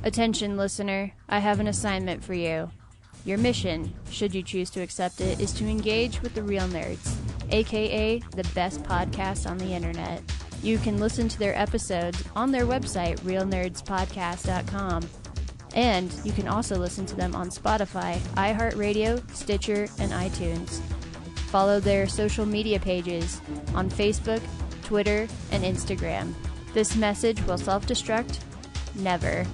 Attention, listener, I have an assignment for you. Your mission, should you choose to accept it, is to engage with the Real Nerds, aka the best podcast on the internet. You can listen to their episodes on their website, realnerdspodcast.com. And you can also listen to them on Spotify, iHeartRadio, Stitcher, and iTunes. Follow their social media pages on Facebook, Twitter, and Instagram. This message will self-destruct never.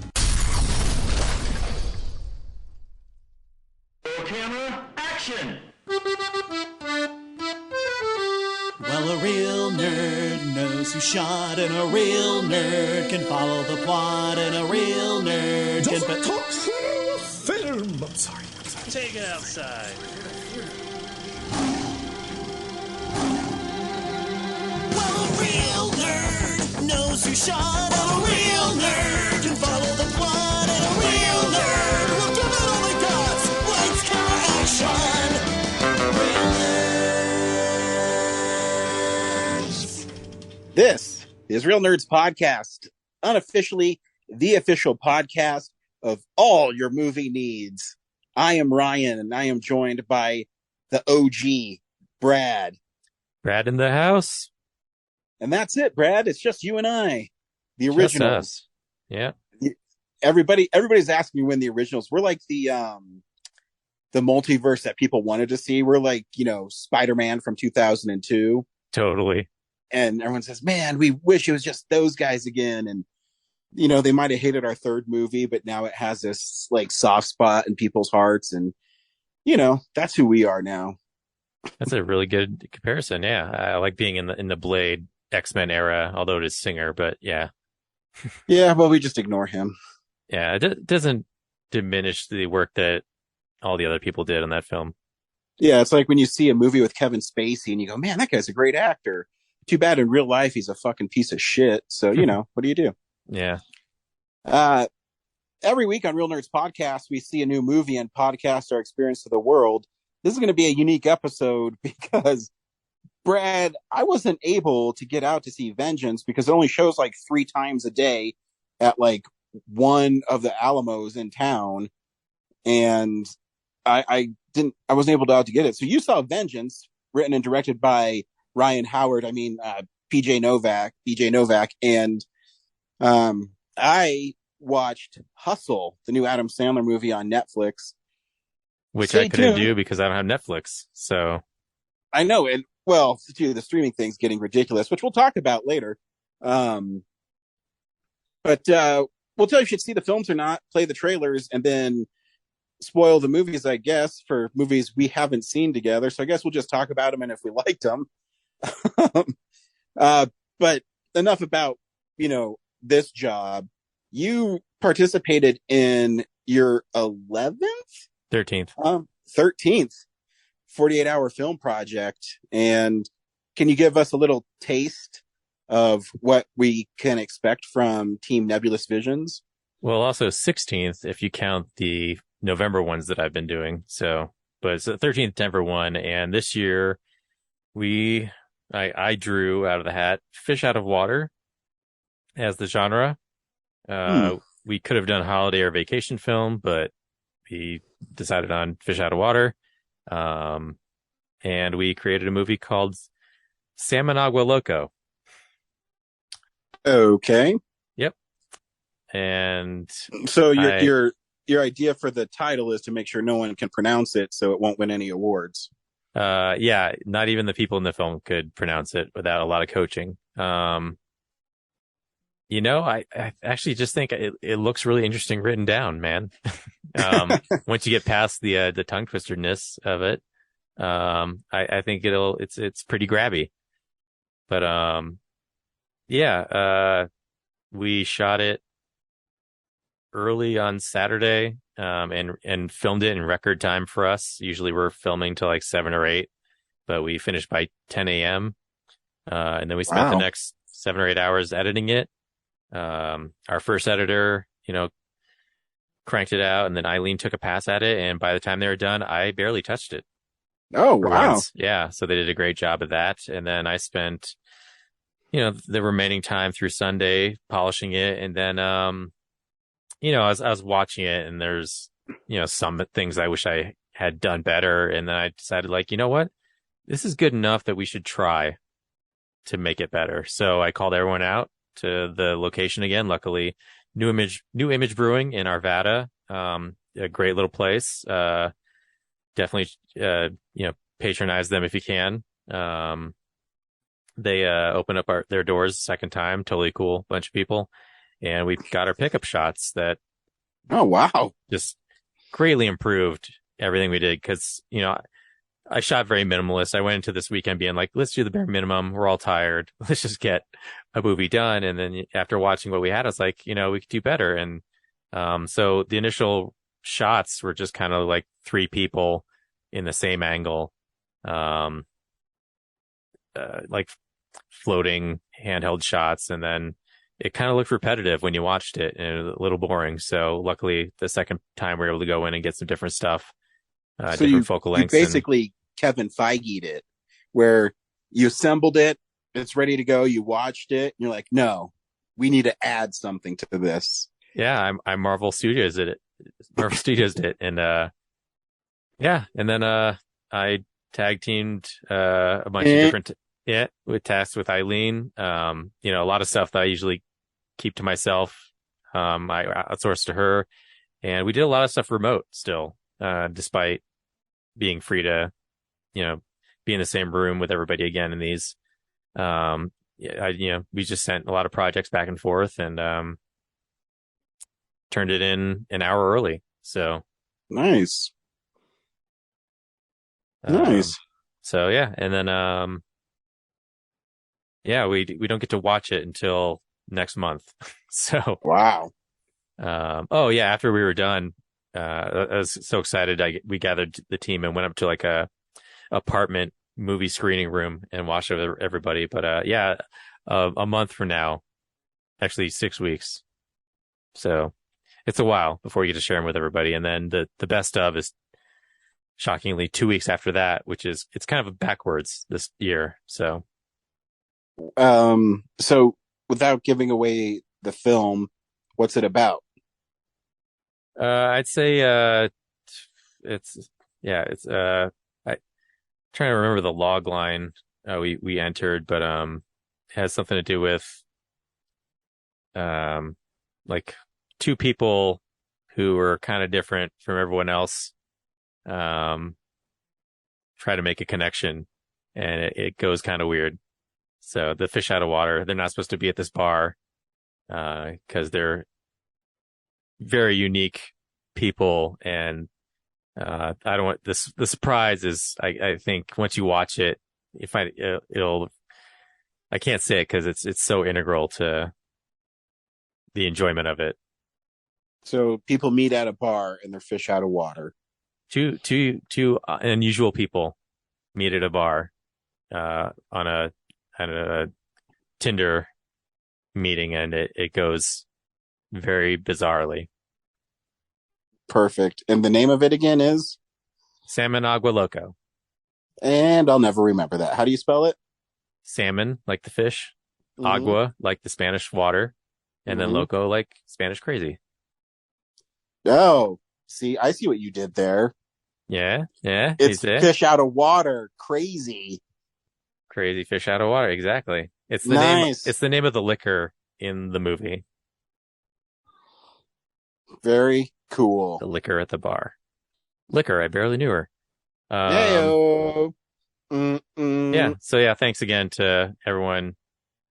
Camera, action! Well, a real nerd knows who shot, and a real nerd can follow the plot, and a real nerd Just can... talk film! I'm sorry. Take it outside. Well, a real nerd knows who shot, and a real nerd can follow the plot, and a real nerd will give it all they got. Lights, camera, action! Real nerds! This is Real Nerds Podcast, unofficially the official podcast of all your movie needs. I am Ryan, and I am joined by the OG, Brad. Brad in the house. And that's it, Brad. It's just you and I, the Just originals. us. Yeah. Everybody's asking me when the originals. We're like the multiverse that people wanted to see. We're like, Spider-Man from 2002. Totally. And everyone says, man, we wish it was just those guys again. And, they might have hated our third movie, but now it has this like soft spot in people's hearts. And, that's who we are now. That's a really good comparison. Yeah. I like being in the Blade X-Men era, although it is Singer, but yeah. Yeah. Well, we just ignore him. Yeah. It doesn't diminish the work that all the other people did on that film. Yeah. It's like when you see a movie with Kevin Spacey and you go, man, that guy's a great actor. Too bad in real life he's a fucking piece of shit. So, what do you do? Yeah. Every week on Real Nerds Podcast, we see a new movie and podcast our experience to the world. This is going to be a unique episode because, Brad, I wasn't able to get out to see Vengeance because it only shows like 3 times a day at like one of the Alamos in town. And I wasn't able to get it. So you saw Vengeance, written and directed by Ryan Howard. BJ Novak. And I watched Hustle, the new Adam Sandler movie on Netflix. Which Stay I couldn't tuned. do because I don't have Netflix. So I know. And well, the streaming thing's getting ridiculous, which we'll talk about later. But we'll tell you if you should see the films or not, play the trailers, and then spoil the movies, I guess, for movies we haven't seen together. So I guess we'll just talk about them and if we liked them. But enough about, this job. You participated in your 11th? 13th. 13th 48-hour film project. And can you give us a little taste of what we can expect from Team Nebulous Visions? Well, also 16th, if you count the November ones that I've been doing. So, but it's the 13th Denver one. And this year I drew out of the hat Fish Out of Water as the genre. We could have done holiday or vacation film, but we decided on Fish Out of Water. And we created a movie called Salmon Agua Loco. Okay. Yep. And so your idea for the title is to make sure no one can pronounce it so it won't win any awards. Yeah, not even the people in the film could pronounce it without a lot of coaching. I actually just think it looks really interesting written down, man. Once you get past the tongue twisterness of it, I think it's pretty grabby. But we shot it early on Saturday, and filmed it in record time for us. Usually we're filming till like 7 or 8, but we finished by 10 a.m. And then we spent the next 7 or 8 hours editing it. Our first editor, cranked it out, and then Eileen took a pass at it. And by the time they were done, I barely touched it. Oh, wow. Once. Yeah. So they did a great job of that. And then I spent, the remaining time through Sunday polishing it. And then, I was watching it, and there's, some things I wish I had done better. And then I decided, like, you know what? This is good enough that we should try to make it better. So I called everyone out to the location again. Luckily, New Image Brewing in Arvada, a great little place. Definitely, patronize them if you can. They opened up their doors second time. Totally cool bunch of people, and we got our pickup shots that Oh, wow. just greatly improved everything we did. Because I shot very minimalist. I went into this weekend being like, let's do the bare minimum. We're all tired. Let's just get a movie done. And then after watching what we had, I was like, we could do better. And so the initial shots were just kind of like three people in the same angle, like floating handheld shots. And then it kind of looked repetitive when you watched it, and it was a little boring. So luckily the second time we were able to go in and get some different stuff, So different focal you lengths. basically Kevin Feige'd it, where you assembled it, it's ready to go, you watched it, and you're like, no, we need to add something to this. Yeah, I Marvel Studios did it. Marvel Studios did, and yeah, and then I tag teamed a bunch of different with tasks with Eileen. A lot of stuff that I usually keep to myself, I outsourced to her, and we did a lot of stuff remote still, despite being free to, be in the same room with everybody again in these. We just sent a lot of projects back and forth, and turned it in an hour early. So Nice. Nice. So yeah, and then we don't get to watch it until next month. So Wow. after we were done, I was so excited. We gathered the team and went up to like a apartment movie screening room and watched with everybody. But a month from now, actually 6 weeks. So it's a while before you get to share them with everybody. And then the best of is shockingly 2 weeks after that, which is, it's kind of backwards this year. So So without giving away the film, what's it about? I'd say it's I trying to remember the log line we entered, but it has something to do with like two people who were kind of different from everyone else try to make a connection, and it goes kind of weird. So the fish out of water, they're not supposed to be at this bar because they're very unique people, and I don't want this. The surprise is, I think once you watch it, you find it'll. I can't say it because it's so integral to the enjoyment of it. So people meet at a bar and they're fish out of water. Two unusual people meet at a bar on a Tinder meeting, and it goes very bizarrely. Perfect. And the name of it again is? Salmon Agua Loco. And I'll never remember that. How do you spell it? Salmon, like the fish. Mhm. Agua, like the Spanish water. And then Mhm. loco, like Spanish crazy. Oh, see, I see what you did there. Yeah. It's He's fish out of water. Crazy. crazy fish out of water. Exactly. It's the Nice. name. It's the name of the liquor in the movie. Very cool. The liquor at the bar. Liquor. I barely knew her. Heyo. Yeah. So yeah, thanks again to everyone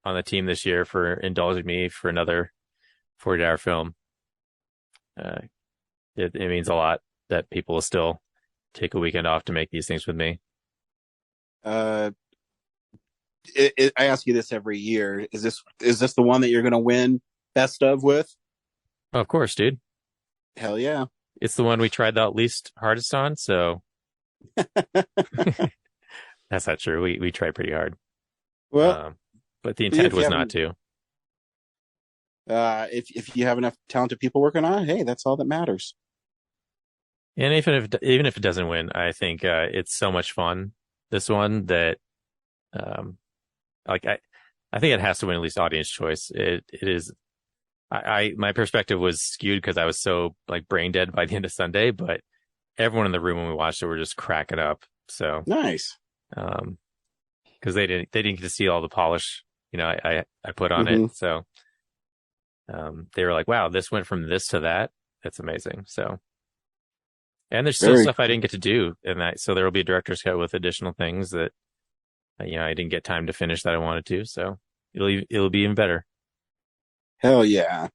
on the team this year for indulging me for another 40-hour film. It means a lot that people will still take a weekend off to make these things with me. I ask you this every year. Is this the one that you're going to win best of with? Oh, of course, dude. Hell yeah. It's the one we tried the least hardest on, so that's not true. We tried pretty hard. Well, but the intent if you was haven't- not to. if you have enough talented people working on it, hey, that's all that matters. And even if it doesn't win, I think it's so much fun. This one that, I think it has to win at least audience choice. It is my perspective was skewed because I was so like brain dead by the end of Sunday, but everyone in the room when we watched it were just cracking up. So nice. Because they didn't get to see all the polish, I put on it. So they were like, wow, this went from this to that. That's amazing. So, and there's still stuff I didn't get to do, so there will be a director's cut with additional things that I didn't get time to finish that I wanted to. So it'll be even better. Hell yeah.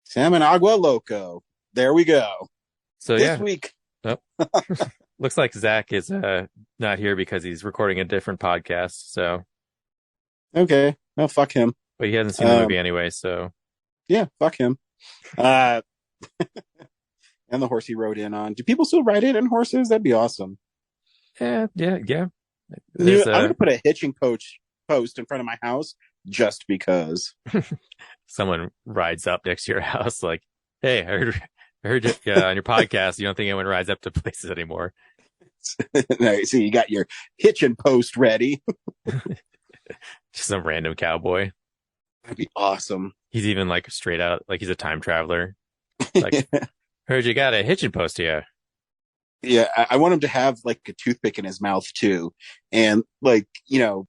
Salmon Agua Loco. There we go. So this week. Oh. Looks like Zach is not here because he's recording a different podcast. So okay. Well, fuck him. But he hasn't seen the movie anyway, so yeah, fuck him. And the horse he rode in on. Do people still ride in horses? That'd be awesome. Yeah. I'm gonna put a hitching post in front of my house just because. Someone rides up next to your house like, hey, I heard you, on your podcast, you don't think anyone rides up to places anymore. No, so you got your hitching post ready. Just some random cowboy. That'd be awesome. He's even like straight out, like he's a time traveler. Like, heard you got a hitching post here. Yeah, I want him to have like a toothpick in his mouth too. And like,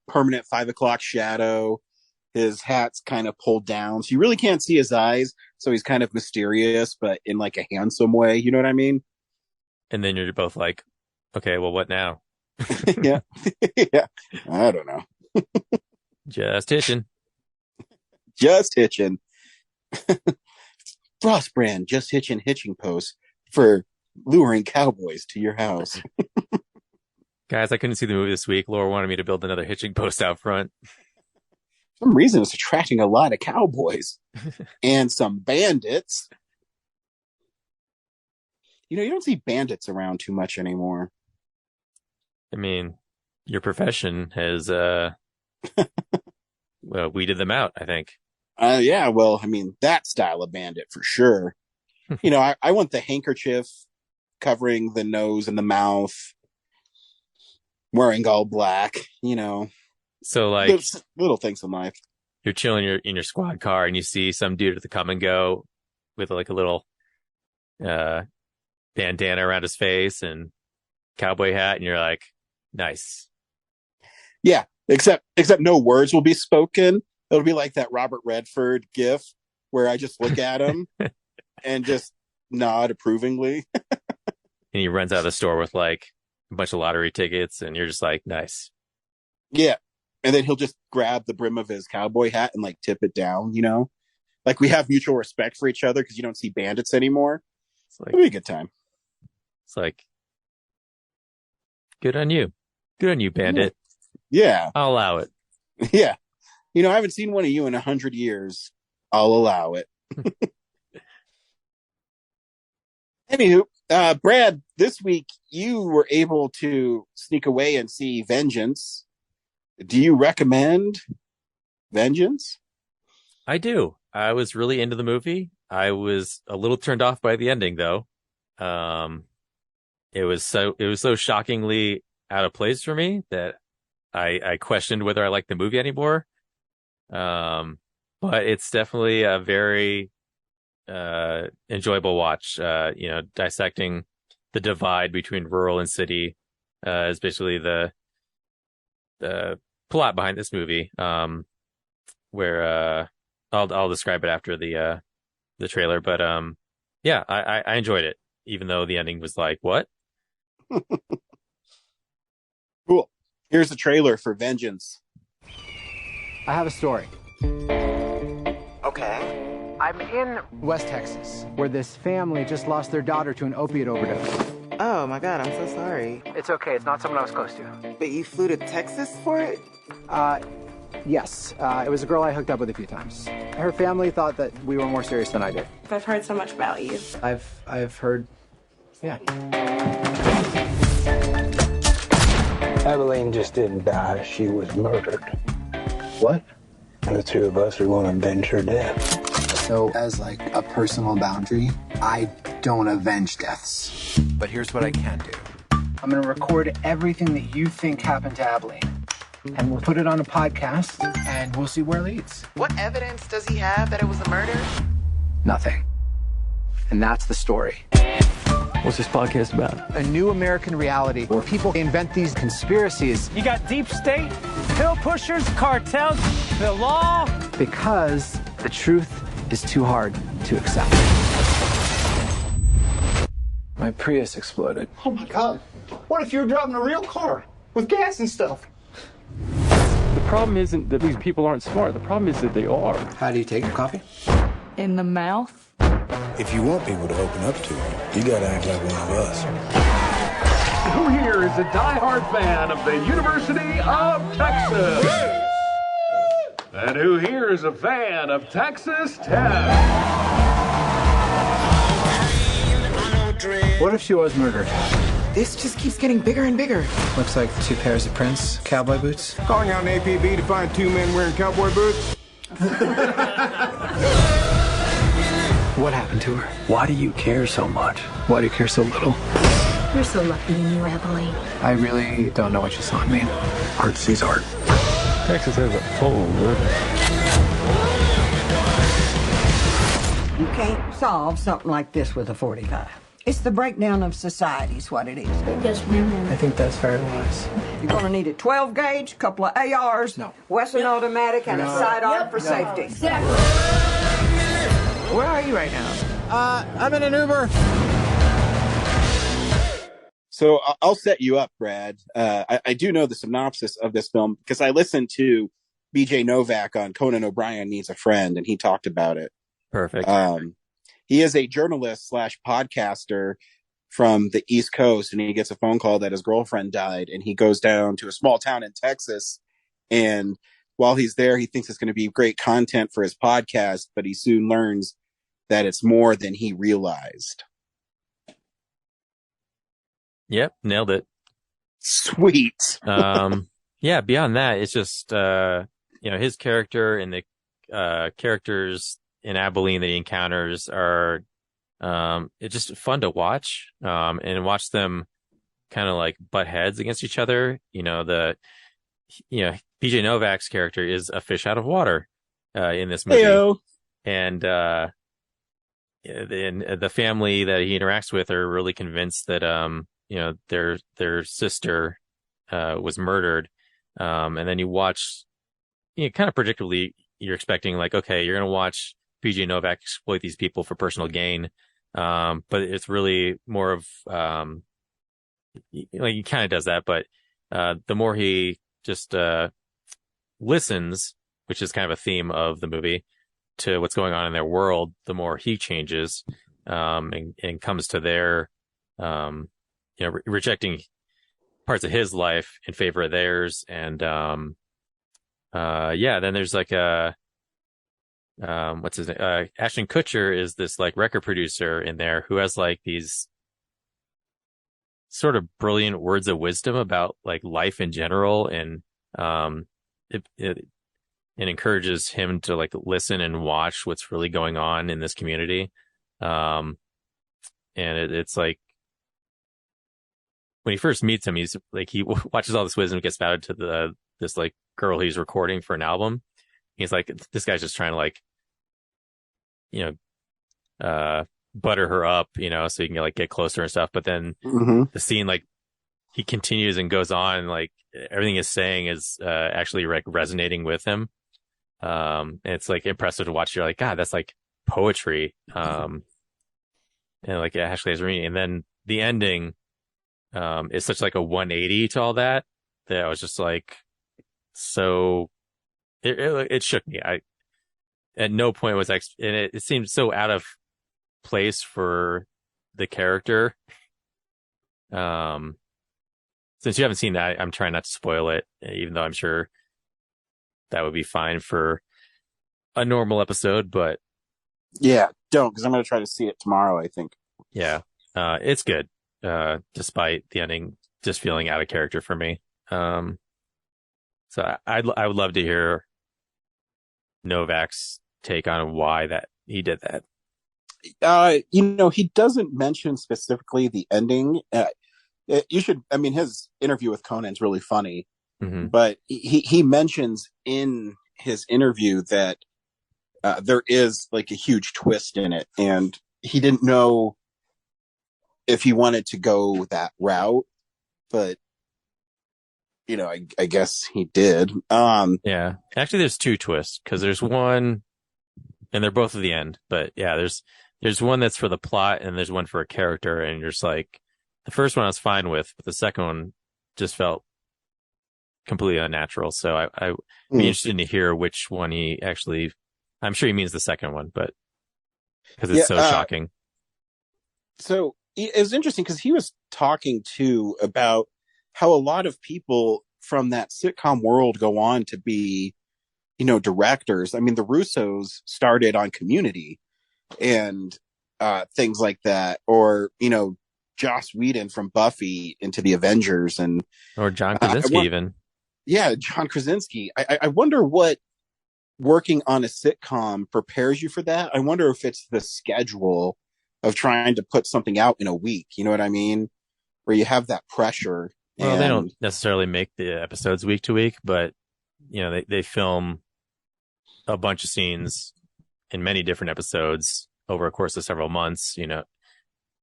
permanent 5 o'clock shadow. His hat's kind of pulled down. So you really can't see his eyes. So he's kind of mysterious, but in like a handsome way. You know what I mean? And then you're both like, okay, well, what now? Yeah. Yeah. I don't know. Just hitching. Just hitching. Frost brand, just hitching posts for luring cowboys to your house. Guys, I couldn't see the movie this week. Laura wanted me to build another hitching post out front. For some reason, it's attracting a lot of cowboys and some bandits. You don't see bandits around too much anymore. I mean, your profession has weeded them out, I think. Yeah, well, I mean, that style of bandit for sure. I want the handkerchief covering the nose and the mouth, wearing all black, So like little things in life. You're chilling in your squad car and you see some dude at the come and go with like a little bandana around his face and cowboy hat, and you're like, nice. Yeah, except no words will be spoken. It'll be like that Robert Redford gif where I just look at him and just nod approvingly. And he runs out of the store with like a bunch of lottery tickets, and you're just like, nice. Yeah. And then he'll just grab the brim of his cowboy hat and like tip it down, Like we have mutual respect for each other because you don't see bandits anymore. It'll be a good time. It's like, good on you. Good on you, bandit. Yeah. I'll allow it. Yeah. I haven't seen one of you in 100 years. I'll allow it. Anywho, Brad, this week you were able to sneak away and see Vengeance. Do you recommend Vengeance? I do. I was really into the movie. I was a little turned off by the ending, though. It was so shockingly out of place for me that I questioned whether I liked the movie anymore. But it's definitely a very enjoyable watch. Dissecting the divide between rural and city is basically the plot behind this movie. Where I'll describe it after the trailer, but yeah, I enjoyed it, even though the ending was like, what? Cool. Here's the trailer for Vengeance. I have a story. Okay. I'm in West Texas, where this family just lost their daughter to an opiate overdose. Oh my God, I'm so sorry. It's okay, it's not someone I was close to. But you flew to Texas for it? Yes. It was a girl I hooked up with a few times. Her family thought that we were more serious than I did. I've heard so much about you. I've heard, yeah. Abilene just didn't die, she was murdered. What? And the two of us are going to avenge her death. So, as like a personal boundary, I don't avenge deaths. But here's what I can do. I'm gonna record everything that you think happened to Abilene. And we'll put it on a podcast, and we'll see where it leads. What evidence does he have that it was a murder? Nothing. And that's the story. What's this podcast about? A new American reality where people invent these conspiracies. You got deep state, pill pushers, cartels, the law. Because the truth is too hard to accept. My Prius exploded. Oh my God. What if you were driving a real car with gas and stuff? The problem isn't that these people aren't smart. The problem is that they are. How do you take your coffee? In the mouth. If you want people to open up to you, you gotta act like one of us. Who here is a diehard fan of the University of Texas? And who here is a fan of Texas Tech? What if she was murdered? This just keeps getting bigger and bigger. Looks like 2 pairs of Prince cowboy boots. Calling out an APB to find 2 men wearing cowboy boots? What happened to her? Why do you care so much? Why do you care so little? You're so lucky in you, Emily. I really don't know what you saw in me. Art sees art. Texas has a full river. You can't solve something like this with a 45. It's the breakdown of society is what it is. Yes, ma'am. I think that's very wise. You're going to need a 12 gauge, couple of ARs, Western automatic, and a sidearm for safety. Exactly. Where are you right now? I'm in an Uber. So I'll set you up, Brad. I do know the synopsis of this film because I listened to BJ Novak on Conan O'Brien Needs a Friend, and he talked about it. Perfect. He is a journalist / podcaster from the East Coast, and he gets a phone call that his girlfriend died, and he goes down to a small town in Texas. And while he's there, he thinks it's going to be great content for his podcast, but he soon learns that it's more than he realized. Yep, nailed it. Sweet. Yeah, beyond that, it's just, his character and the characters in Abilene that he encounters are, it's just fun to watch, and watch them kind of like butt heads against each other. BJ Novak's character is a fish out of water, in this movie. Heyo. And, the family that he interacts with are really convinced that, their sister, was murdered. And then you watch, kind of predictably, you're expecting like, okay, you're going to watch BJ Novak exploit these people for personal gain. But it's really more of, he kind of does that, but, the more he just, listens, which is kind of a theme of the movie, to what's going on in their world, the more he changes, and comes to their, rejecting parts of his life in favor of theirs. And, then there's like what's his name? Ashton Kutcher is this like record producer in there who has like these sort of brilliant words of wisdom about like life in general. And, it encourages him to like listen and watch what's really going on in this community. And it's like, when he first meets him, he's like, he watches all this wisdom, gets spouted to this like girl he's recording for an album. He's like, this guy's just trying to like, butter her up, so he can like get closer and stuff. But then the scene, like he continues and goes on, and like everything he's saying is, actually like resonating with him. And it's like impressive to watch. You're like, God, that's like poetry. And like it actually has meaning. And then the ending, is such like a 180 to all that I was just like, so it shook me. I at no point was and it seemed so out of place for the character. Since you haven't seen that, I'm trying not to spoil it, even though I'm sure that would be fine for a normal episode, but yeah, don't, because I'm going to try to see it tomorrow, I think. Yeah. It's good. Despite the ending just feeling out of character for me. So I would love to hear Novak's take on why that he did that. He doesn't mention specifically the ending. His interview with Conan's really funny, but he mentions in his interview that there is like a huge twist in it, and he didn't know if he wanted to go that route, but I guess he did. Yeah, actually, there's two twists because there's one, and they're both at the end. But yeah, there's one that's for the plot, and there's one for a character, and you're just like, the first one I was fine with, but the second one just felt completely unnatural. So I'd be interested to hear which one he actually. I'm sure he means the second one, but because it's so shocking. So it was interesting because he was talking too about how a lot of people from that sitcom world go on to be, directors. I mean, the Russos started on Community and things like that, or Joss Whedon from Buffy into the Avengers, or John Krasinski even. Yeah, John Krasinski. I wonder what working on a sitcom prepares you for that. I wonder if it's the schedule of trying to put something out in a week. You know what I mean? Where you have that pressure. Well, they don't necessarily make the episodes week to week, but they film a bunch of scenes in many different episodes over a course of several months.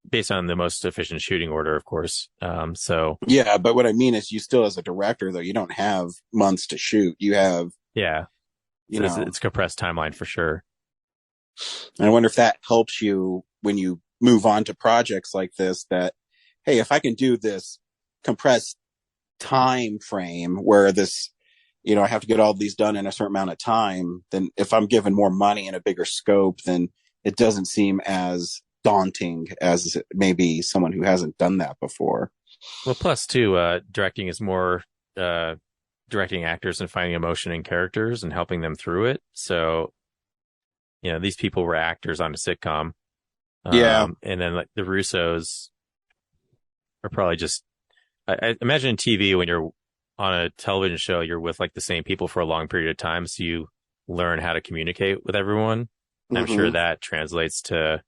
Based on the most efficient shooting order, of course. So yeah, but what I mean is, you still, as a director, though, you don't have months to shoot. You have it's a compressed timeline for sure. And I wonder if that helps you when you move on to projects like this. That, hey, if I can do this compressed time frame where this, I have to get all these done in a certain amount of time, then if I'm given more money and a bigger scope, then it doesn't seem as daunting as maybe someone who hasn't done that before. Well, plus too, directing is more directing actors and finding emotion in characters and helping them through it. So, these people were actors on a sitcom. And then like the Russos are probably just, I imagine in TV, when you're on a television show, you're with like the same people for a long period of time. So you learn how to communicate with everyone. Mm-hmm. I'm sure that translates to,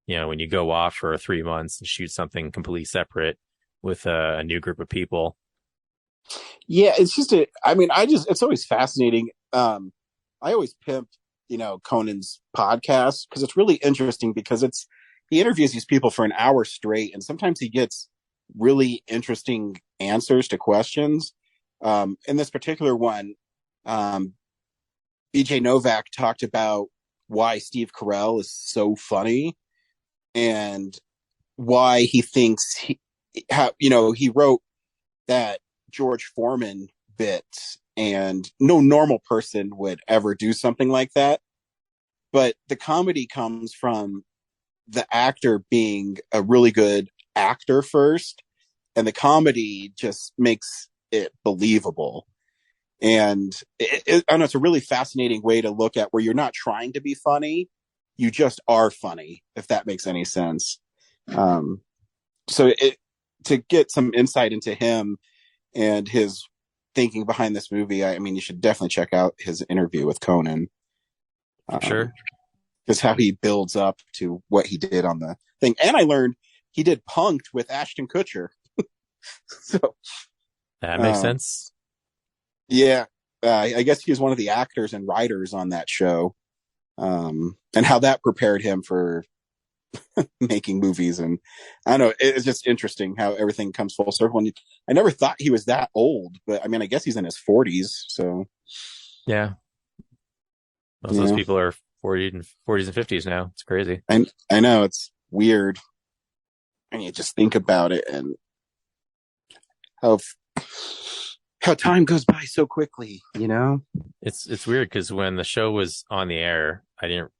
when you go off for 3 months and shoot something completely separate with a new group of people. Yeah, it's just it's always fascinating. I always pimp, Conan's podcast because it's really interesting because he interviews these people for an hour straight, and sometimes he gets really interesting answers to questions. In this particular one, BJ Novak talked about why Steve Carell is so funny and why he thinks he wrote that George Foreman bit, and no normal person would ever do something like that. But the comedy comes from the actor being a really good actor first, and the comedy just makes it believable. And I don't know, it's a really fascinating way to look at where you're not trying to be funny, you just are funny, if that makes any sense. So to get some insight into him and his thinking behind this movie, I mean, you should definitely check out his interview with Conan. Sure. Just how he builds up to what he did on the thing. And I learned he did Punk'd with Ashton Kutcher. So that makes sense. Yeah. I guess he was one of the actors and writers on that show. And how that prepared him for making movies. And I don't know, it's just interesting how everything comes full circle. And I never thought he was that old, but I mean, I guess he's in his 40s. So yeah, most of those people are 40s and 50s now. It's crazy. I know, it's weird. And you just think about it and how time goes by so quickly, It's weird because when the show was on the air, I didn't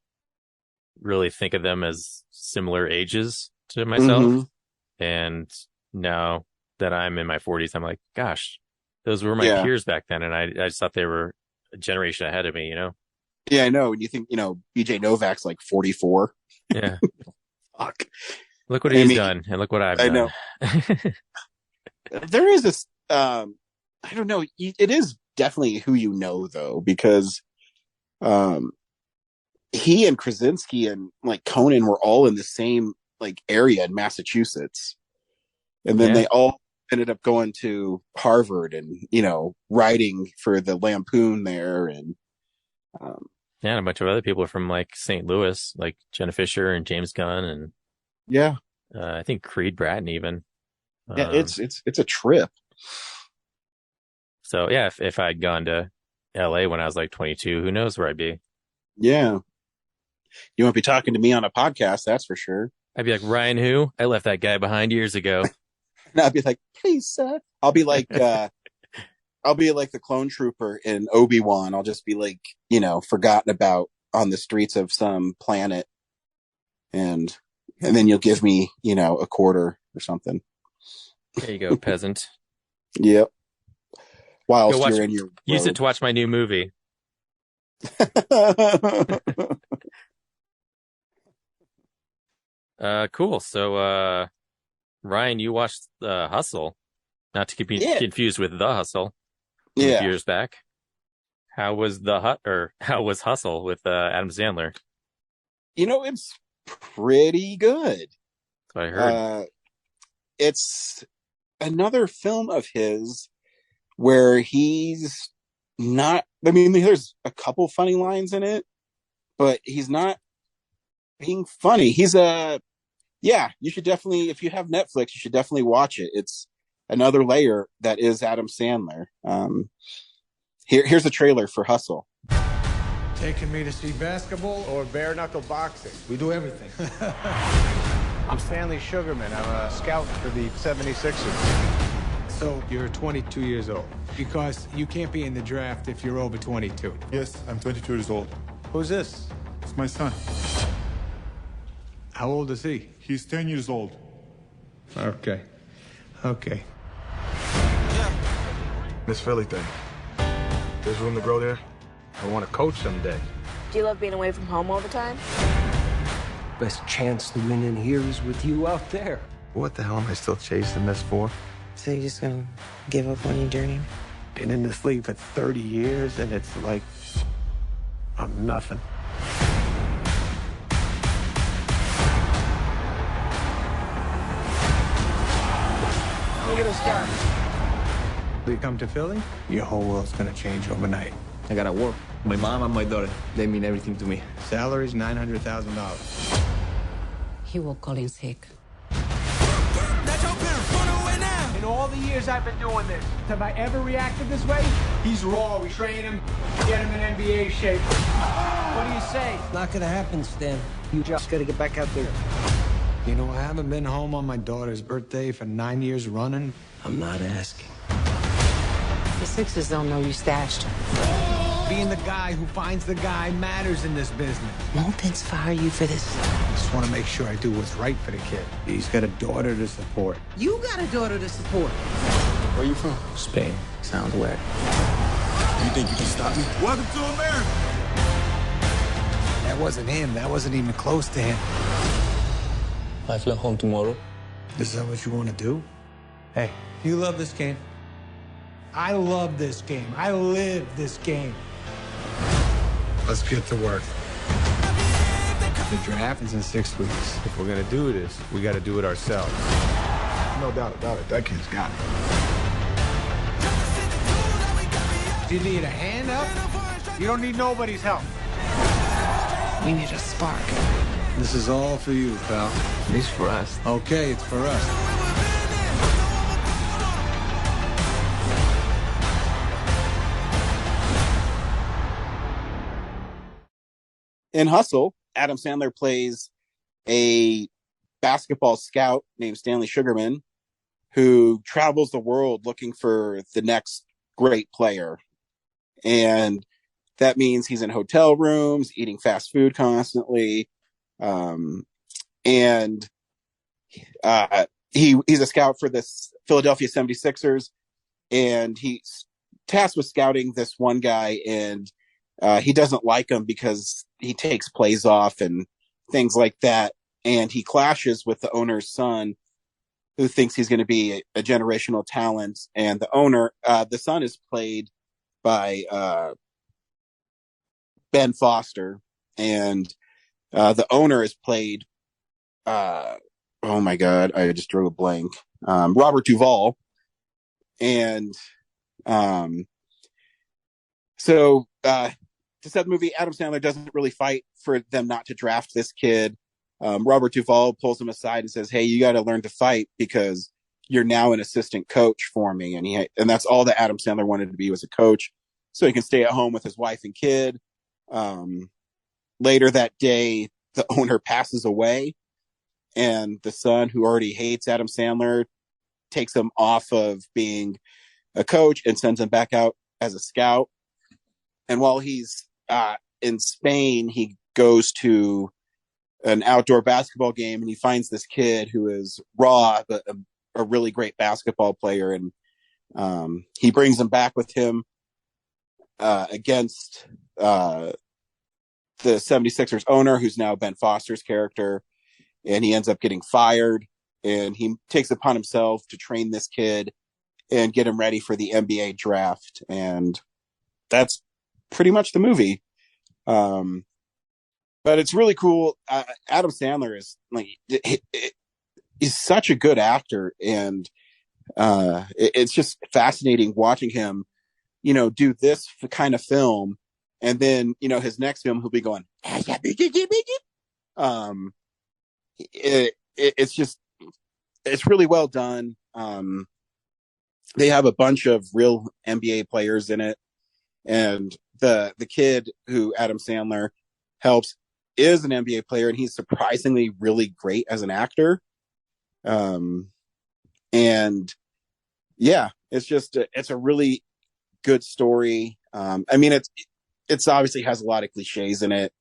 really think of them as similar ages to myself. Mm-hmm. And now that I'm in my 40s, I'm like, gosh, those were my peers back then. And I just thought they were a generation ahead of me, Yeah, I know. And you think, BJ Novak's like 44. Yeah. Fuck. Look what he's done. And look what I've done. I know. There is this, I don't know. It is definitely who you know, though, because he and Krasinski and like Conan were all in the same like area in Massachusetts. And then they all ended up going to Harvard and, writing for the Lampoon there. And Yeah, and a bunch of other people are from like St. Louis, like Jenna Fisher and James Gunn, and Yeah. I think Creed Bratton even. Yeah, it's a trip. So yeah, if I'd gone to LA when I was like 22, who knows where I'd be? Yeah. You won't be talking to me on a podcast, that's for sure. I'd be like, Ryan, who? I left that guy behind years ago. And I'd be like, please, sir. I'll be like the clone trooper in Obi-Wan. I'll just be like, forgotten about on the streets of some planet. And then you'll give me, a quarter or something. There you go, peasant. Yep. Whilst you're in your use it to watch my new movie. Cool. So, Ryan, you watched Hustle, not to be confused with The Hustle. A few years back. How was Hustle with Adam Sandler? It's pretty good. That's what I heard. It's another film of his where he's not, there's a couple funny lines in it, but he's not being funny. You should definitely, if you have Netflix, you should definitely watch it. It's another layer that is Adam Sandler. Here's a trailer for Hustle. Taking me to see basketball or bare knuckle boxing? We do everything. I'm Stanley Sugarman. I'm a scout for the 76ers. So you're 22 years old because you can't be in the draft if you're over 22. Yes, I'm 22 years old. Who's this? It's my son. How old is he? He's 10 years old. Okay. This Philly thing. There's room to grow there. I want to coach someday. Do you love being away from home all the time? Best chance to win in here is with you out there. What the hell am I still chasing this for? So you're just gonna give up on your journey? Been in this league for 30 years and it's like I'm nothing. Look at this guy. You come to Philly, your whole world's gonna change overnight. I gotta work. My mom and my daughter, they mean everything to me. Salary's $900,000. He will call in sick. In all the years I've been doing this, have I ever reacted this way? He's raw. We train him, get him in NBA shape. What do you say? Not gonna happen, Stan. You just gotta get back out there. You know, I haven't been home on my daughter's birthday for 9 years running. I'm not asking. The Sixers don't know you stashed him. Being the guy who finds the guy matters in this business. Mountains fire you for this. I just want to make sure I do what's right for the kid. He's got a daughter to support. You got a daughter to support. Where are you from? Spain. Sounds weird. You think you can stop me? Welcome to America. That wasn't him. That wasn't even close to him. I fly home tomorrow. Is that what you want to do? Hey, you love this game. I love this game. I live this game. Let's get to work. The draft is in 6 weeks. If we're going to do this, we got to do it ourselves. No doubt about it. That kid's got it. Do you need a hand up? You don't need nobody's help. We need a spark. This is all for you, pal. It's for us. Okay, it's for us. In Hustle, Adam Sandler plays a basketball scout named Stanley Sugarman who travels the world looking for the next great player. And that means he's in hotel rooms, eating fast food constantly. He's a scout for this Philadelphia 76ers, and he's tasked with scouting this one guy, and he doesn't like him because he takes plays off and things like that. And he clashes with the owner's son, who thinks he's going to be a generational talent. And the son is played by Ben Foster, and the owner is played, oh my God, I just drew a blank, Robert Duvall. And so to set the movie, Adam Sandler doesn't really fight for them not to draft this kid. Robert Duvall pulls him aside and says, "Hey, you got to learn to fight because you're now an assistant coach for me." And that's all that Adam Sandler wanted to be, was a coach, so he can stay at home with his wife and kid. Later that day, the owner passes away, and the son, who already hates Adam Sandler, takes him off of being a coach and sends him back out as a scout. And while he's in Spain, he goes to an outdoor basketball game, and he finds this kid who is raw, but a really great basketball player. And he brings him back with him against the 76ers owner, who's now Ben Foster's character. And he ends up getting fired. And he takes it upon himself to train this kid and get him ready for the NBA draft. And that's pretty much the movie. But it's really cool. Adam Sandler is he's such a good actor, and it's just fascinating watching him, do this kind of film, and then his next film he'll be going, it's really well done. They have a bunch of real NBA players in it, and the kid who Adam Sandler helps is an NBA player, and he's surprisingly really great as an actor. And yeah, it's a really good story. It's obviously has a lot of cliches in it,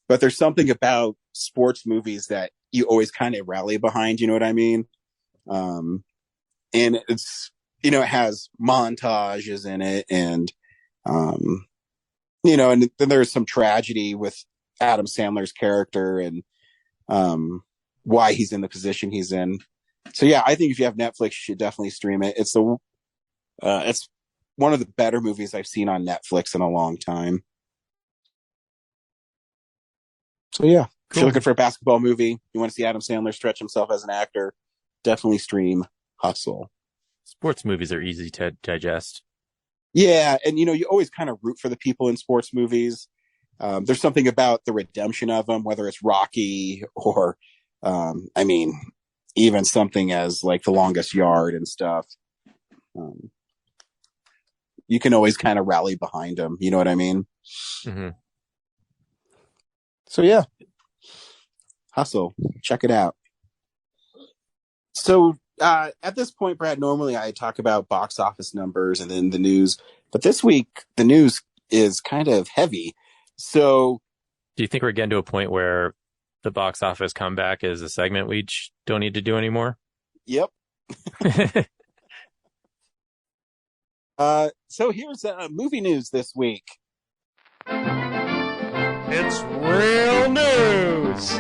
but there's something about sports movies that you always kind of rally behind. You know what I mean? And it's, it has montages in it, and, and then there's some tragedy with Adam Sandler's character and why he's in the position he's in. So yeah, I think if you have Netflix, you should definitely stream it. It's one of the better movies I've seen on Netflix in a long time. So yeah, cool. If you're looking for a basketball movie, you want to see Adam Sandler stretch himself as an actor, definitely stream Hustle. Sports movies are easy to digest. Yeah, and you always kind of root for the people in sports movies. There's something about the redemption of them, whether it's Rocky or, even something as like The Longest Yard and stuff. You can always kind of rally behind them. You know what I mean? Mm-hmm. So yeah, Hustle, check it out. So at this point, Brad, normally I talk about box office numbers and then the news, but this week the news is kind of heavy. So do you think we're getting to a point where the box office comeback is a segment we don't need to do anymore? Yep. So here's movie news this week. It's real news.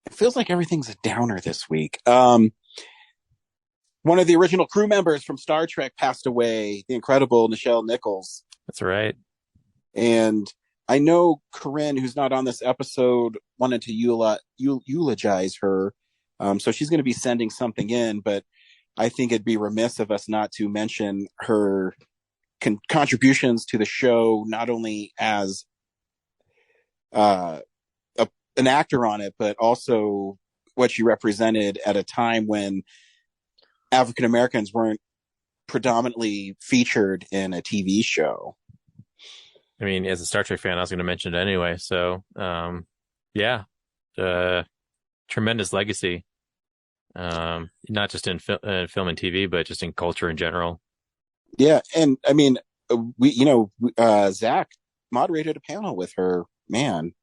It feels like everything's a downer this week. One of the original crew members from Star Trek passed away, the incredible Nichelle Nichols. That's right. And I know Corinne, who's not on this episode, wanted to eulogize her. So she's going to be sending something in, but I think it'd be remiss of us not to mention her contributions to the show, not only as an actor on it, but also what she represented at a time when African Americans weren't predominantly featured in a TV show. I mean, as a Star Trek fan, I was going to mention it anyway. So, yeah, tremendous legacy, not just in film and TV, but just in culture in general. Yeah, and I mean, Zach moderated a panel with her. Man,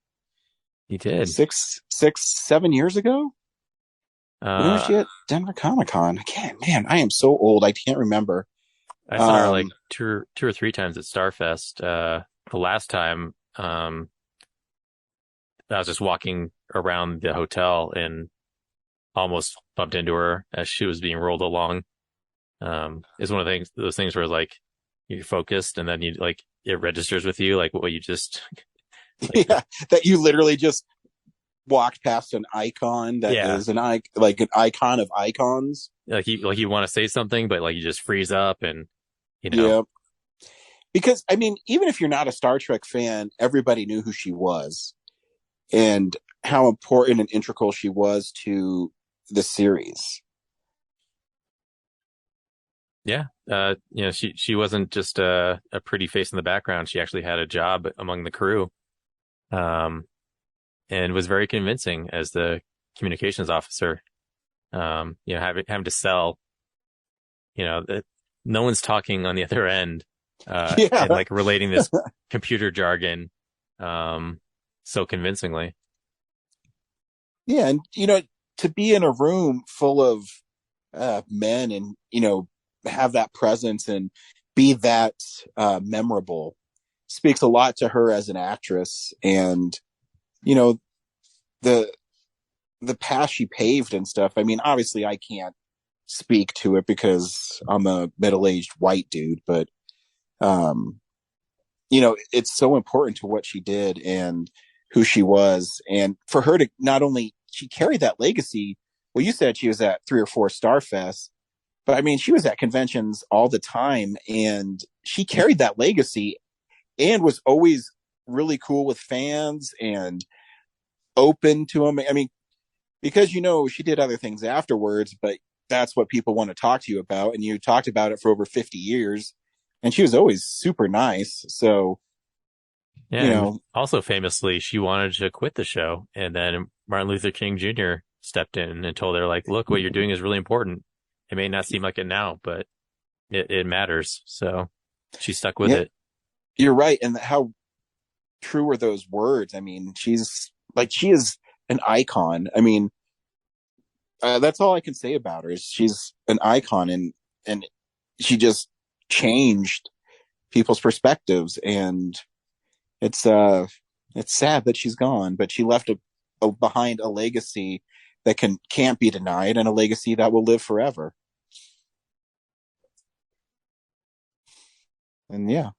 he did 7 years ago. When was she at Denver Comic-Con? I am so old. I can't remember. I saw her like two or three times at Starfest. The last time, I was just walking around the hotel and almost bumped into her as she was being rolled along. It's one of those things where like you're focused and then it registers with you, like what you just, yeah, that you literally just walked past an icon that is an icon of icons. Like you want to say something, but like you just freeze up and you know. Yeah. Because, I mean, even if you're not a Star Trek fan, everybody knew who she was and how important and integral she was to the series. Yeah. You know, she wasn't just a pretty face in the background. She actually had a job among the crew. And was very convincing as the communications officer. You know, having to sell, you know, that no one's talking on the other end, and like relating this computer jargon, so convincingly. Yeah. And, you know, to be in a room full of men and, you know, have that presence and be that memorable speaks a lot to her as an actress. And, you know, the path she paved and stuff. I mean, obviously I can't speak to it because I'm a middle-aged white dude, but you know, it's so important to what she did and who she was. And for her to not only, she carried that legacy. Well, you said she was at 3 or 4 Starfests, but I mean, she was at conventions all the time and she carried that legacy and was always really cool with fans and open to them. I mean, because, you know, she did other things afterwards, but that's what people want to talk to you about. And you talked about it for over 50 years and she was always super nice. So, yeah, you know, also famously, she wanted to quit the show. And then Martin Luther King Jr. stepped in and told her, like, look, what you're doing is really important. It may not seem like it now, but it matters. So she stuck with it. You're right. And how true are those words? I mean, she is an icon. I mean, that's all I can say about her is she's an icon and she just changed people's perspectives. And it's sad that she's gone, but she left behind a legacy that can't be denied and a legacy that will live forever. And yeah.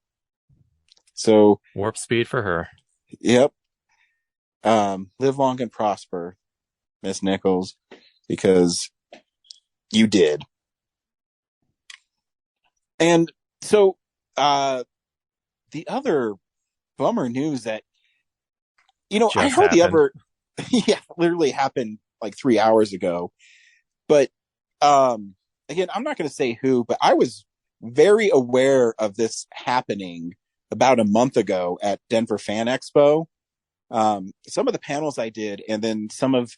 So warp speed for her. Yep. Live long and prosper, Miss Nichols, because you did. And so the other bummer news that, you know, I heard literally happened like 3 hours ago. But again, I'm not going to say who, but I was very aware of this happening about a month ago at Denver Fan Expo. Some of the panels I did, and then some of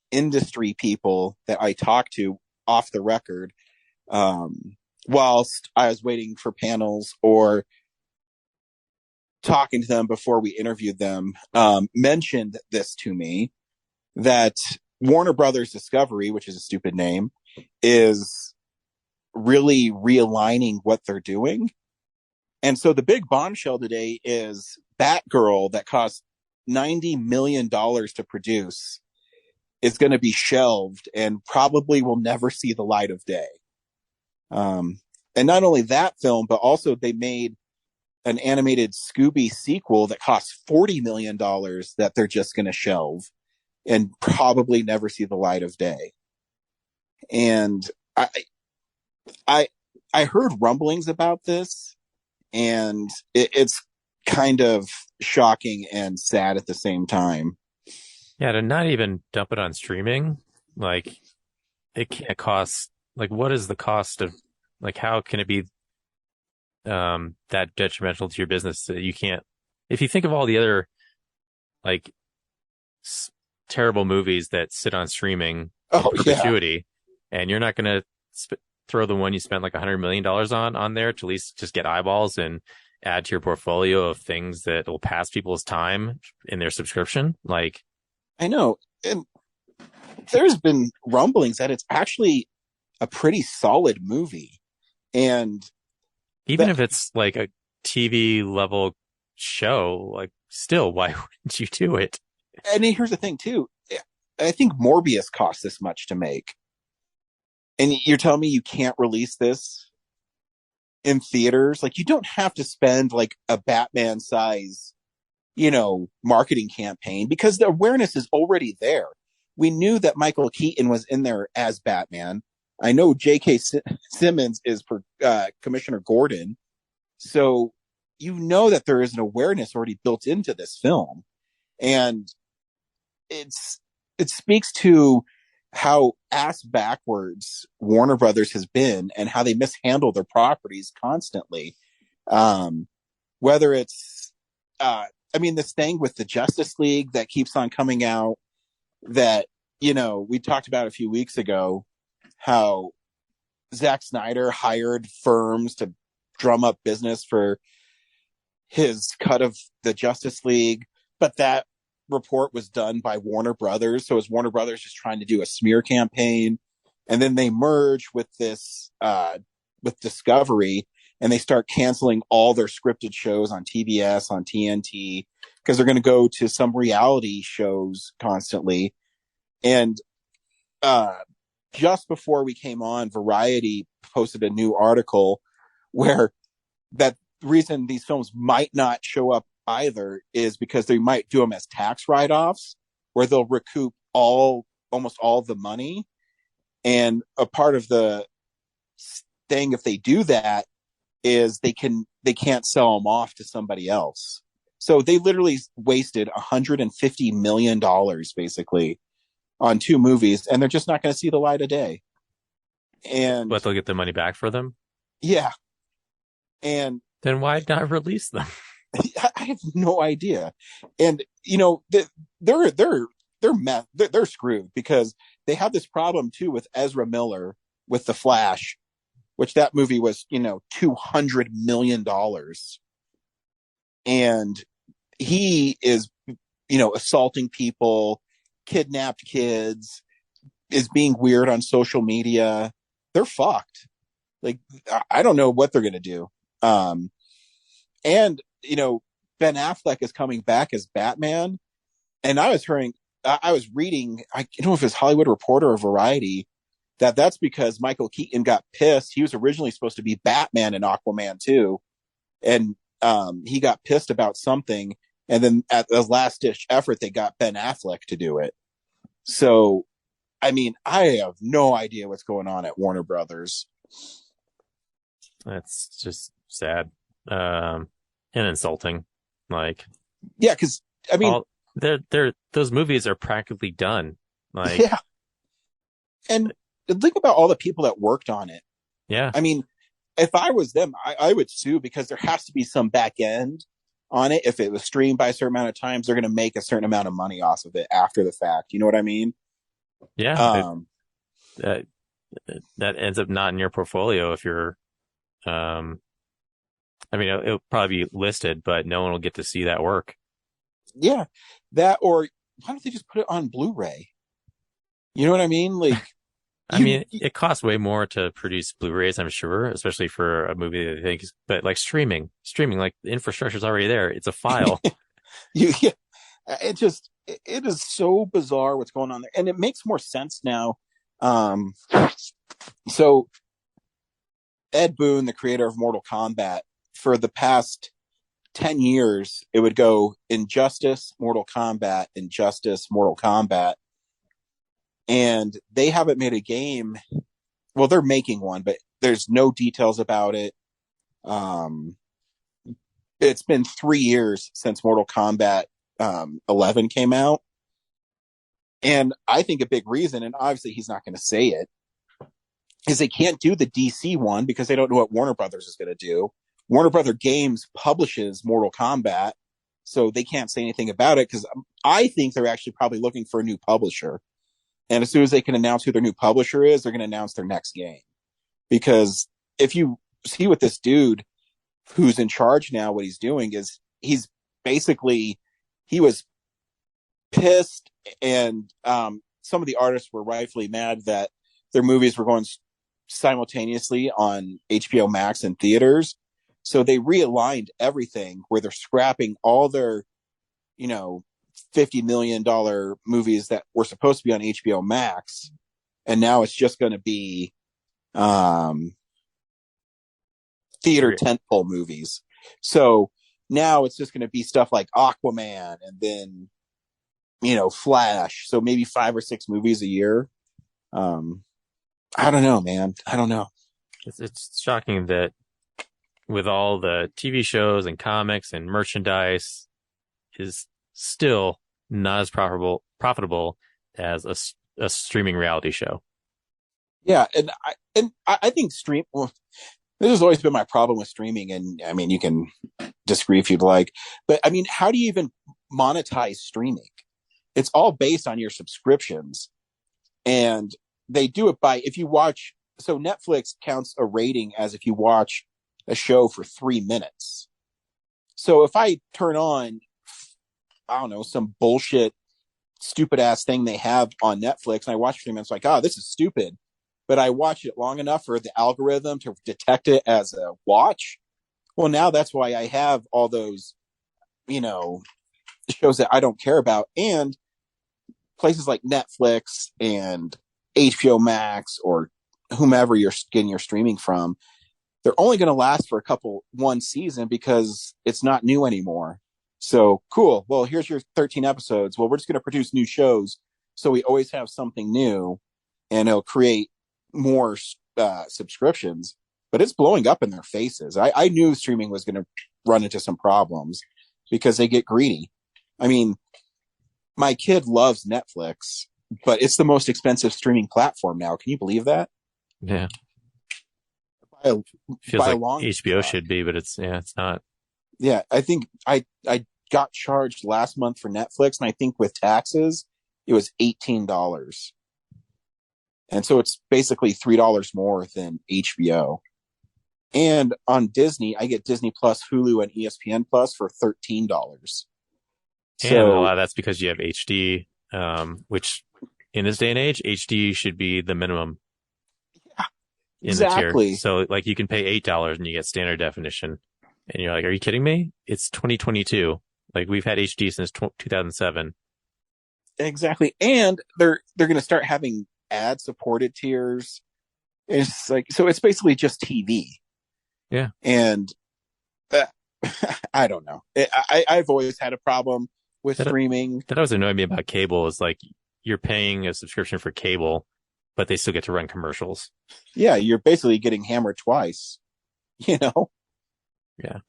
industry people that I talked to off the record, whilst I was waiting for panels or talking to them before we interviewed them, mentioned this to me, that Warner Brothers Discovery, which is a stupid name, is really realigning what they're doing. And so the big bombshell today is Batgirl, that cost $90 million to produce, is going to be shelved and probably will never see the light of day. And not only that film, but also they made an animated Scooby sequel that costs $40 million that they're just going to shelve and probably never see the light of day. And I heard rumblings about this, and it's kind of shocking and sad at the same time. Yeah, to not even dump it on streaming, like it can't cost, like what is the cost of, like how can it be that detrimental to your business that you can't, if you think of all the other like terrible movies that sit on streaming in perpetuity, and you're not going to throw the one you spent like $100 million on there to at least just get eyeballs and add to your portfolio of things that will pass people's time in their subscription. Like, I know. And there's been rumblings that it's actually a pretty solid movie. And even if it's like a TV level show, like still, why wouldn't you do it? And here's the thing too. I think Morbius cost this much to make. And you're telling me you can't release this in theaters? Like, you don't have to spend like a Batman size, you know, marketing campaign, because the awareness is already there. We knew that Michael Keaton was in there as Batman. I know J.K. Simmons is for Commissioner Gordon, so you know that there is an awareness already built into this film, and it speaks to how ass backwards Warner Brothers has been and how they mishandle their properties constantly. Whether it's, this thing with the Justice League that keeps on coming out that, we talked about a few weeks ago, how Zack Snyder hired firms to drum up business for his cut of the Justice League, but that report was done by Warner Brothers. So is Warner Brothers just trying to do a smear campaign? And then they merge with this, with Discovery, and they start canceling all their scripted shows on TBS, on TNT, because they're going to go to some reality shows constantly. And just before we came on, Variety posted a new article where that reason these films might not show up either is because they might do them as tax write-offs, where they'll recoup almost all the money. And a part of the thing, if they do that, is they can't sell them off to somebody else. So they literally wasted $150 million basically on 2 movies, and they're just not going to see the light of day. And But they'll get the money back for them? Yeah. And then why not release them? I have no idea. And they're screwed because they have this problem too with Ezra Miller with The Flash, which that movie was, $200 million. And he is, assaulting people, kidnapped kids, is being weird on social media. They're fucked. Like, I don't know what they're going to do. And, Ben Affleck is coming back as Batman. And I was reading, I don't know if it's Hollywood Reporter or Variety, that's because Michael Keaton got pissed. He was originally supposed to be Batman in Aquaman 2. And he got pissed about something. And then at the last ditch effort, they got Ben Affleck to do it. So, I have no idea what's going on at Warner Brothers. That's just sad. And insulting. Like, yeah, because those movies are practically done. Like, yeah. And think about all the people that worked on it. Yeah. If I was them, I would sue, because there has to be some back end on it. If it was streamed by a certain amount of times, they're going to make a certain amount of money off of it after the fact. You know what I mean? Yeah. That ends up not in your portfolio if you're, it'll probably be listed, but no one will get to see that work. Yeah. That, or why don't they just put it on Blu-ray? You know what I mean? Like, it costs way more to produce Blu-rays, I'm sure, especially for a movie that I think is, but like streaming, like the infrastructure is already there. It's a file. It is so bizarre what's going on there. And it makes more sense now. So Ed Boon, the creator of Mortal Kombat, for the past 10 years, it would go Injustice, Mortal Kombat, Injustice, Mortal Kombat. And they haven't made a game. Well, they're making one, but there's no details about it. It's been 3 years since Mortal Kombat 11 came out. And I think a big reason, and obviously he's not going to say it, is they can't do the DC one because they don't know what Warner Brothers is going to do. Warner Brother Games publishes Mortal Kombat, so they can't say anything about it, because I think they're actually probably looking for a new publisher. And as soon as they can announce who their new publisher is, they're going to announce their next game. Because if you see what this dude who's in charge now, what he's doing is he was pissed, and some of the artists were rightfully mad that their movies were going simultaneously on HBO Max and theaters. So they realigned everything, where they're scrapping all their, $50 million movies that were supposed to be on HBO Max. And now it's just going to be theater tentpole movies. So now it's just going to be stuff like Aquaman, and then, Flash. So maybe 5 or 6 movies a year. I don't know, man. I don't know. It's shocking that with all the TV shows and comics and merchandise is still not as profitable as a streaming reality show. Yeah, and I think well, this has always been my problem with streaming, and I mean, you can disagree if you'd like, but I mean, how do you even monetize streaming? It's all based on your subscriptions, and they do it by if you watch. So Netflix counts a rating as if you watch a show for 3 minutes. So if I turn on, I don't know, some bullshit, stupid ass thing they have on Netflix, and I watch 3 minutes, like, oh, this is stupid. But I watch it long enough for the algorithm to detect it as a watch. Well, now that's why I have all those, shows that I don't care about. And places like Netflix and HBO Max or whomever you're getting your streaming from, they're only going to last for one season because it's not new anymore. So cool. Well, here's your 13 episodes. Well, we're just going to produce new shows. So we always have something new, and it'll create more subscriptions, but it's blowing up in their faces. I knew streaming was going to run into some problems because they get greedy. I mean, my kid loves Netflix, but it's the most expensive streaming platform now. Can you believe that? Yeah. Feels like HBO should be, but it's not. Yeah, I think I got charged last month for Netflix, and I think with taxes, it was $18. And so it's basically $3 more than HBO. And on Disney, I get Disney Plus, Hulu, and ESPN Plus for $13. And a lot of that's because you have HD, which in this day and age, HD should be the minimum. Yeah, exactly. The tier. So like you can pay $8 and you get standard definition. And you're like, are you kidding me? It's 2022. Like we've had HD since 2007. Exactly. And they're going to start having ad supported tiers. It's like, so it's basically just TV. Yeah. And I don't know. I've always had a problem with streaming. That always annoyed me about cable is like you're paying a subscription for cable, but they still get to run commercials. Yeah. You're basically getting hammered twice, Yeah.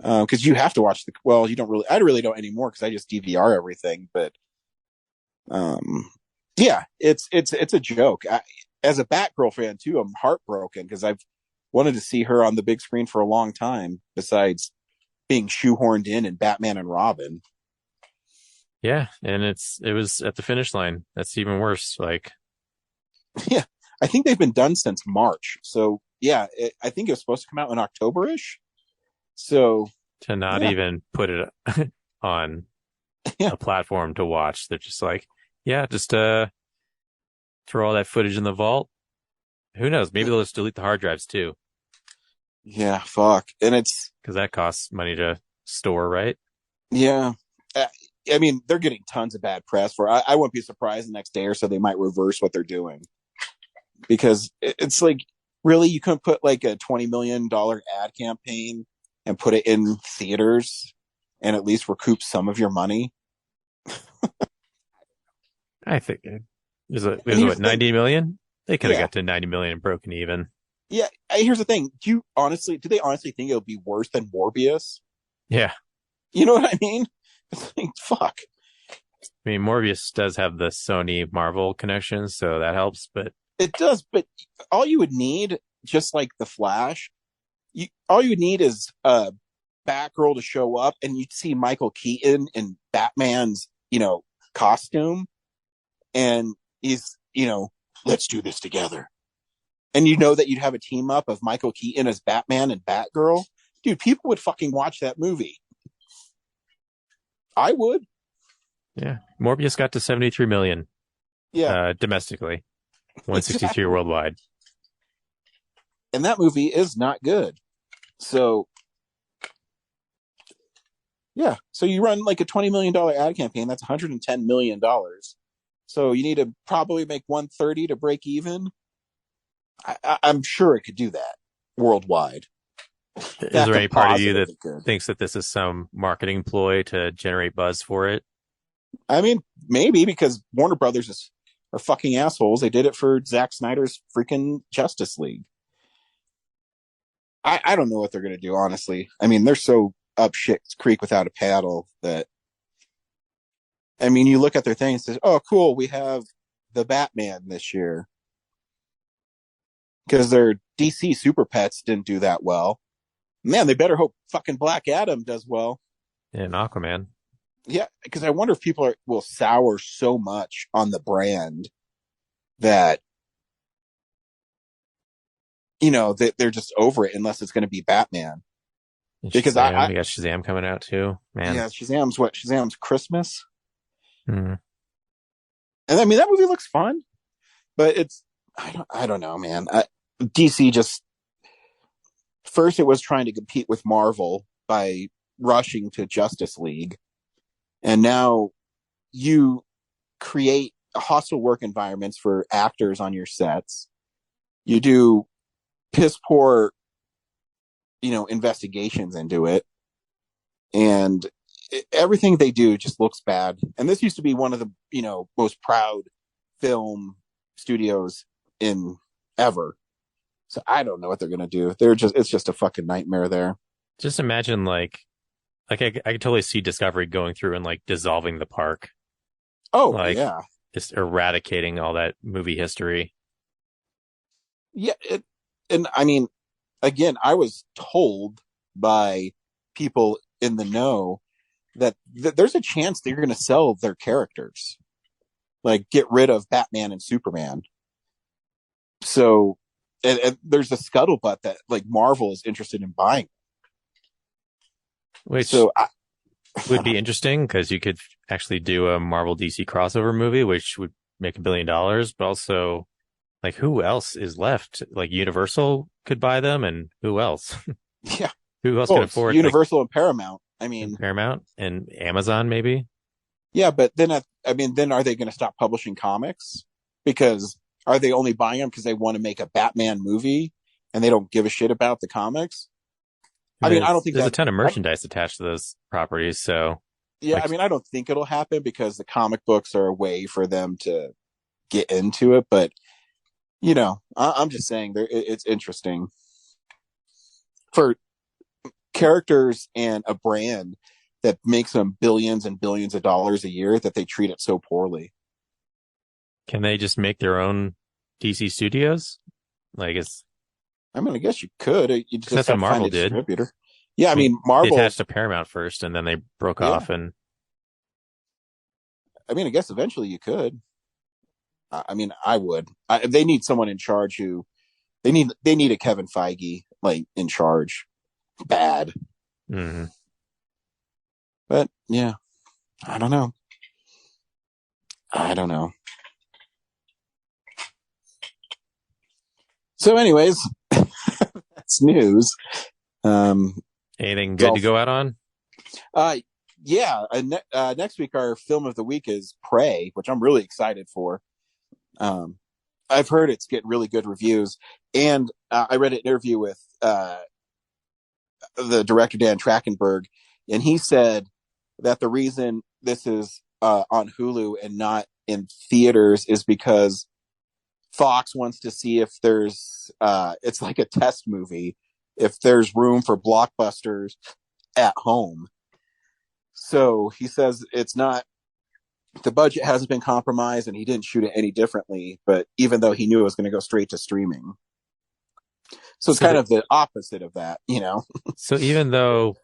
Cause you have to watch you don't really, I really don't anymore. Cause I just DVR everything, but, yeah, it's a joke. As a Batgirl fan too, I'm heartbroken because I've wanted to see her on the big screen for a long time, besides being shoehorned in Batman and Robin. Yeah, and it was at the finish line. That's even worse. Like, yeah, I think they've been done since March. So yeah, I think it was supposed to come out in October-ish. So to not even put it on a platform to watch, they're just like, yeah, just throw all that footage in the vault. Who knows? Maybe they'll just delete the hard drives too. Yeah, fuck. And it's because that costs money to store, right? Yeah. I mean, they're getting tons of bad press for I wouldn't be surprised the next day or so they might reverse what they're doing. Because it's like, really, you couldn't put like a $20 million ad campaign and put it in theaters and at least recoup some of your money? I think it was what, 90 million? They could have got to 90 million and broken even. Yeah. Here's the thing. Do they honestly think it'll be worse than Morbius? Yeah. You know what I mean? It's like, fuck. I mean, Morbius does have the Sony Marvel connection, so that helps, but it does. But all you would need, just like the Flash, all you would need is a Batgirl to show up, and you'd see Michael Keaton in Batman's, costume, and he's, let's do this together. And that you'd have a team up of Michael Keaton as Batman and Batgirl. Dude, people would fucking watch that movie. I would. Yeah. Morbius got to 73 million. Yeah. Domestically. 163 worldwide. And that movie is not good. So, yeah. So you run like a $20 million ad campaign. That's $110 million. So you need to probably make 130 to break even. I'm sure it could do that worldwide. Is there any part of you that thinks that this is some marketing ploy to generate buzz for it? I mean, maybe, because Warner Brothers is are fucking assholes. They did it for Zack Snyder's freaking Justice League. I don't know what they're going to do, honestly. I mean, they're so up shit creek without a paddle that, I mean, you look at their thing and says, oh, cool, we have the Batman this year. Because their DC Super Pets didn't do that well. Man, they better hope fucking Black Adam does well. And Aquaman. Yeah, because I wonder if people will sour so much on the brand that, you know, that they're just over it unless it's going to be Batman. Because Shazam, we got Shazam coming out too, man. Yeah, Shazam's Christmas. Hmm. And I mean, that movie looks fun, but I don't know, man. DC just, first it was trying to compete with Marvel by rushing to Justice League. And now you create hostile work environments for actors on your sets. You do piss poor, you know, investigations into it. And everything they do just looks bad. And this used to be one of the, you know, most proud film studios in ever. So I don't know what they're going to do. It's just a fucking nightmare there. Just imagine like I could totally see Discovery going through and like dissolving the park. Oh, like, yeah. Just eradicating all that movie history. Yeah. And I mean, again, I was told by people in the know that there's a chance they're going to sell their characters, like get rid of Batman and Superman. So, and there's a scuttlebutt that like Marvel is interested in buying. Which so would be interesting because you could actually do a Marvel DC crossover movie, which would make $1 billion, but also like who else is left? Like Universal could buy them, and who else? Yeah. Who else can afford Universal and Paramount? I mean, Paramount and Amazon, maybe. Yeah, but then then are they going to stop publishing comics? Because are they only buying them because they want to make a Batman movie and they don't give a shit about the comics? I mean, I don't think there's a ton of merchandise attached to those properties. So yeah, like, I mean, I don't think it'll happen because the comic books are a way for them to get into it. But you know, I'm just saying it's interesting for characters and a brand that makes them billions and billions of dollars a year that they treat it so poorly. Can they just make their own DC studios? Like I mean, I guess you could. You just that's what Marvel did. Yeah, I mean, Marvel they attached to Paramount first, and then they broke off. And I mean, I guess eventually you could. I mean, I would. They need someone in charge who they need a Kevin Feige like in charge. Bad. Mm-hmm. But yeah, I don't know. So anyways, that's news. Anything good to go out on? Yeah. Next week, our film of the week is Prey, which I'm really excited for. I've heard it's getting really good reviews. And I read an interview with the director, Dan Trachtenberg, and he said that the reason this is on Hulu and not in theaters is because Fox wants to see if there's it's like a test movie, if there's room for blockbusters at home. So he says it's not, the budget hasn't been compromised and he didn't shoot it any differently, but even though he knew it was going to go straight to streaming. So it's kind of the opposite of that, you know? So even though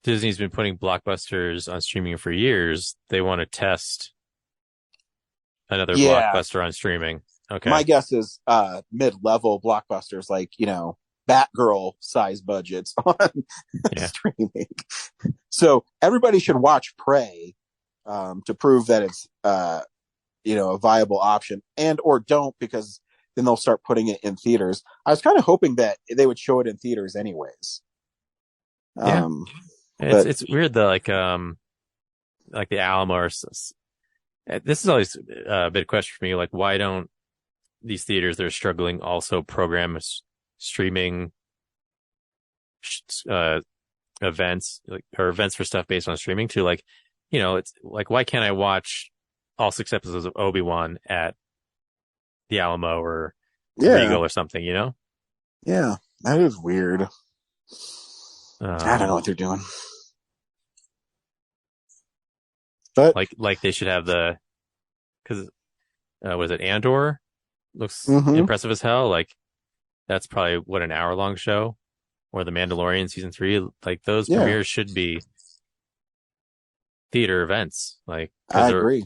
Disney's been putting blockbusters on streaming for years, they want to test another blockbuster on streaming. Okay. My guess is mid-level blockbusters like, you know, Batgirl size budgets on streaming. So everybody should watch Prey to prove that it's you know, a viable option, and or don't, because then they'll start putting it in theaters. I was kind of hoping that they would show it in theaters anyways. Yeah. It's weird though, like the Alamo or this is always a big question for me. Like, why don't these theaters that are struggling also program streaming events, like, or events for stuff based on streaming too? Like, you know, it's like, why can't I watch all 6 episodes of Obi-Wan at the Alamo or Yeah. Regal or something, you know? Yeah, that is weird. I don't know what they're doing. But like they should have because was it Andor? Looks impressive as hell. Like that's probably what, an hour-long show, or The Mandalorian season 3. Like those premieres should be theater events. Like I agree.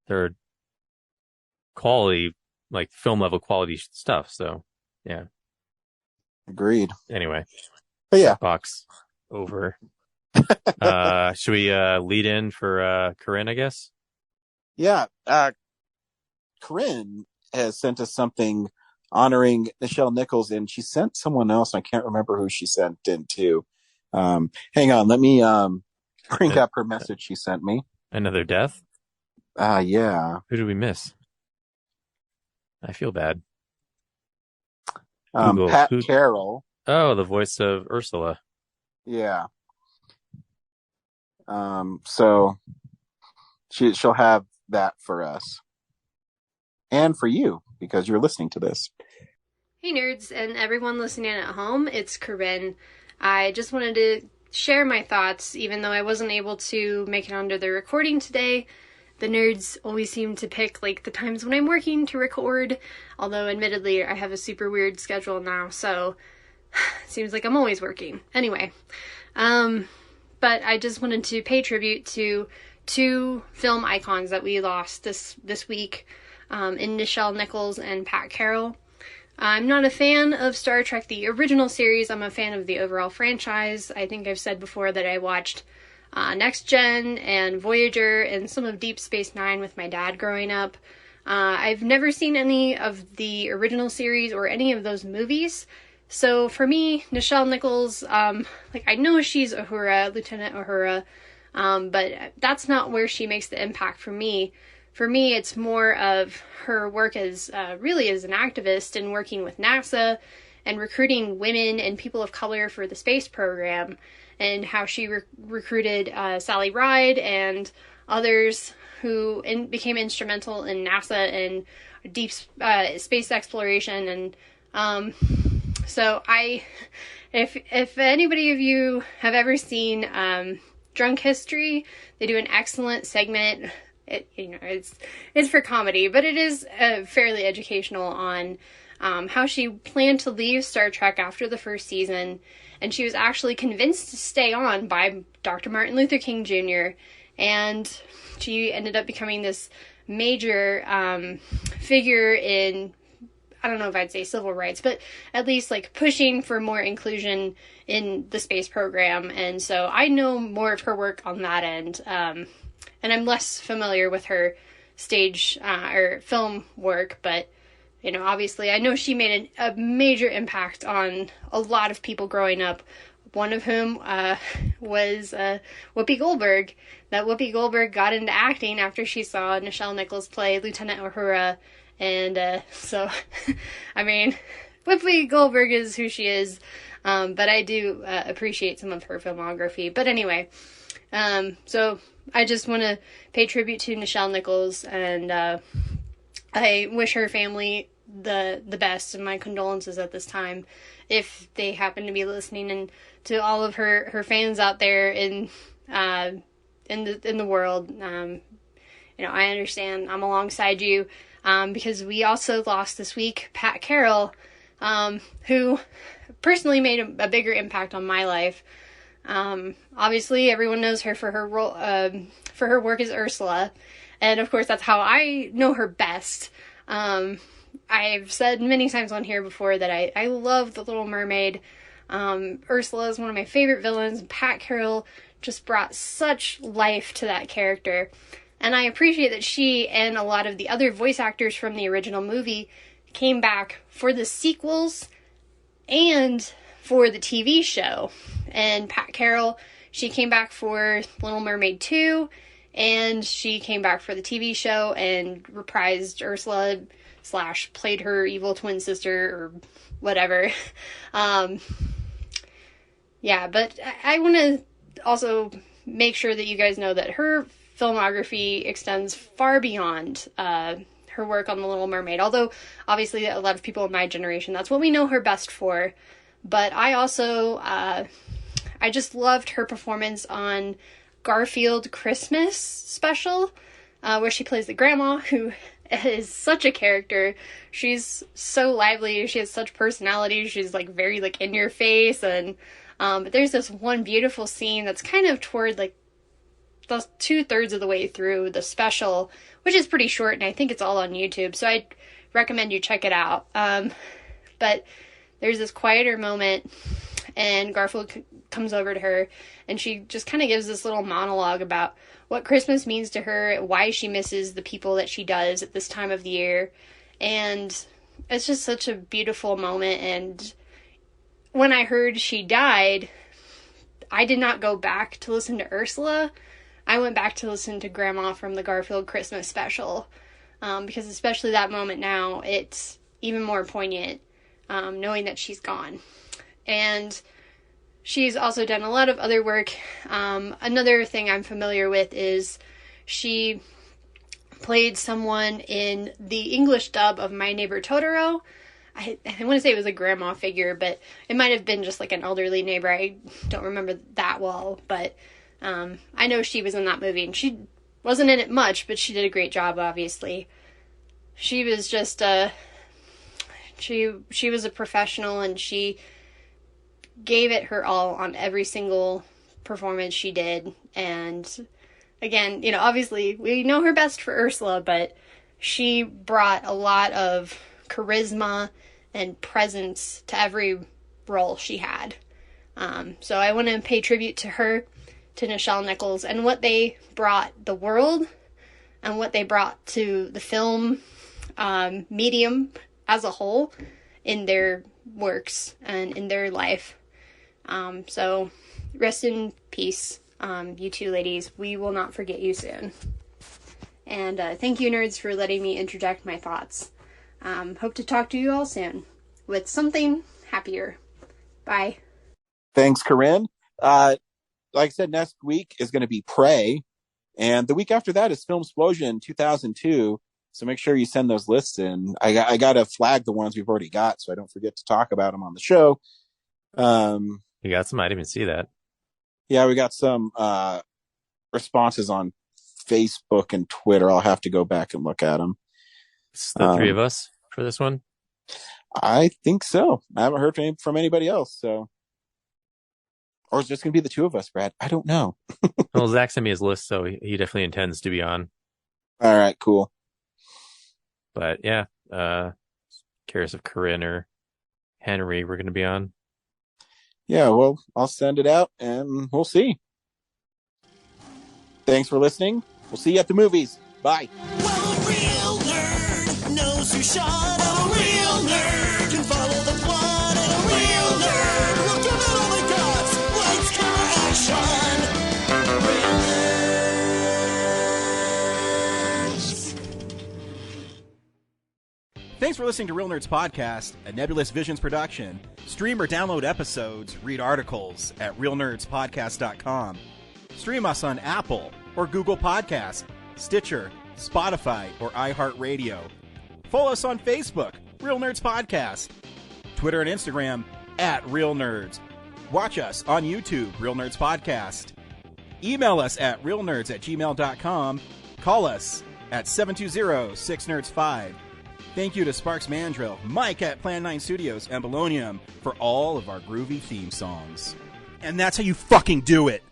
They're quality, like film level quality stuff. So yeah, agreed. Anyway, but yeah, box over. Should we lead in for Corinne, I guess? Yeah. Corinne has sent us something honoring Nichelle Nichols, and she sent someone else. I can't remember who she sent in to. Hang on, let me bring up her message she sent me. Another death? Yeah. Who did we miss? I feel bad. Pat Carroll. Oh, the voice of Ursula. Yeah. So she'll have that for us. And for you, because you're listening to this. Hey nerds and everyone listening at home, it's Corinne. I just wanted to share my thoughts, even though I wasn't able to make it onto the recording today. The nerds always seem to pick like the times when I'm working to record, although admittedly I have a super weird schedule now, so it seems like I'm always working. Anyway, but I just wanted to pay tribute to two film icons that we lost this week, in Nichelle Nichols and Pat Carroll. I'm not a fan of Star Trek, the original series. I'm a fan of the overall franchise. I think I've said before that I watched Next Gen and Voyager and some of Deep Space Nine with my dad growing up. I've never seen any of the original series or any of those movies. So for me, Nichelle Nichols, I know she's Uhura, Lieutenant Uhura, but that's not where she makes the impact for me. For me, it's more of her work as really as an activist and working with NASA and recruiting women and people of color for the space program, and how she recruited Sally Ride and others who became instrumental in NASA and deep space exploration. And so if anybody of you have ever seen Drunk History, they do an excellent segment. It's for comedy, but it is fairly educational on how she planned to leave Star Trek after the first season, and she was actually convinced to stay on by Dr. Martin Luther King Jr., and she ended up becoming this major figure in, I don't know if I'd say civil rights, but at least like pushing for more inclusion in the space program. And so I know more of her work on that end. And I'm less familiar with her stage or film work, but, you know, obviously I know she made a major impact on a lot of people growing up, one of whom was Whoopi Goldberg. That Whoopi Goldberg got into acting after she saw Nichelle Nichols play Lieutenant Uhura, and so, I mean, Whoopi Goldberg is who she is, but I do appreciate some of her filmography. But anyway, so I just want to pay tribute to Nichelle Nichols, and I wish her family the best, and my condolences at this time if they happen to be listening, and to all of her fans out there in the world. You know, I understand. I'm alongside you, because we also lost this week Pat Carroll, who personally made a bigger impact on my life. Obviously everyone knows her for her role, for her work as Ursula. And of course that's how I know her best. I've said many times on here before that I love The Little Mermaid. Ursula is one of my favorite villains. Pat Carroll just brought such life to that character. And I appreciate that she and a lot of the other voice actors from the original movie came back for the sequels and for the TV show. And Pat Carroll, she came back for Little Mermaid 2, and she came back for the TV show and reprised Ursula / played her evil twin sister or whatever. Yeah, but I want to also make sure that you guys know that her filmography extends far beyond her work on The Little Mermaid. Although, obviously, a lot of people in my generation, that's what we know her best for. But I also, I just loved her performance on Garfield Christmas special, where she plays the grandma, who is such a character. She's so lively. She has such personality. She's like very like in your face. And but there's this one beautiful scene that's kind of toward like the 2/3 of the way through the special, which is pretty short, and I think it's all on YouTube. So I'd recommend you check it out. But there's this quieter moment, and Garfield comes over to her, and she just kind of gives this little monologue about what Christmas means to her, why she misses the people that she does at this time of the year. And it's just such a beautiful moment. And when I heard she died, I did not go back to listen to Ursula. I went back to listen to Grandma from the Garfield Christmas special, because especially that moment now, it's even more poignant, knowing that she's gone. And she's also done a lot of other work. Another thing I'm familiar with is she played someone in the English dub of My Neighbor Totoro. I want to say it was a grandma figure, but it might have been just like an elderly neighbor. I don't remember that well, but I know she was in that movie, and she wasn't in it much, but she did a great job, obviously. She was just she was a professional, and she gave it her all on every single performance she did. And again, you know, obviously we know her best for Ursula, but she brought a lot of charisma and presence to every role she had. So I want to pay tribute to her, to Nichelle Nichols, and what they brought the world and what they brought to the film medium as a whole in their works and in their life. So rest in peace, you two ladies. We will not forget you soon. And thank you, nerds, for letting me interject my thoughts. Hope to talk to you all soon with something happier. Bye. Thanks, Corinne. Like I said, next week is going to be Prey, and the week after that is Filmsplosion 2002. So make sure you send those lists in. I got to flag the ones we've already got, so I don't forget to talk about them on the show. You got some? I didn't even see that. Yeah, we got some responses on Facebook and Twitter. I'll have to go back and look at them. It's the three of us for this one? I think so. I haven't heard from anybody else, so. Or it's just going to be the two of us, Brad. I don't know. Well, Zach sent me his list, so he definitely intends to be on. All right, cool. But yeah, curious if Corinne or Henry were going to be on. Yeah, well, I'll send it out and we'll see. Thanks for listening. We'll see you at the movies. Bye. Well, a real nerd knows who shot up. A real nerd can follow the plot. And a real nerd will give it all they got. Lights, camera, action. Real nerds. Thanks for listening to Real Nerds Podcast, a Nebulous Visions production. Stream or download episodes, read articles at realnerdspodcast.com. Stream us on Apple or Google Podcast, Stitcher, Spotify, or iHeartRadio. Follow us on Facebook, Real Nerds Podcast. Twitter and Instagram, @Real Nerds. Watch us on YouTube, Real Nerds Podcast. Email us at realnerds@gmail.com. Call us at 720-6nerds5. Thank you to Sparks Mandrill, Mike at Plan 9 Studios, and Bolognium for all of our groovy theme songs. And that's how you fucking do it!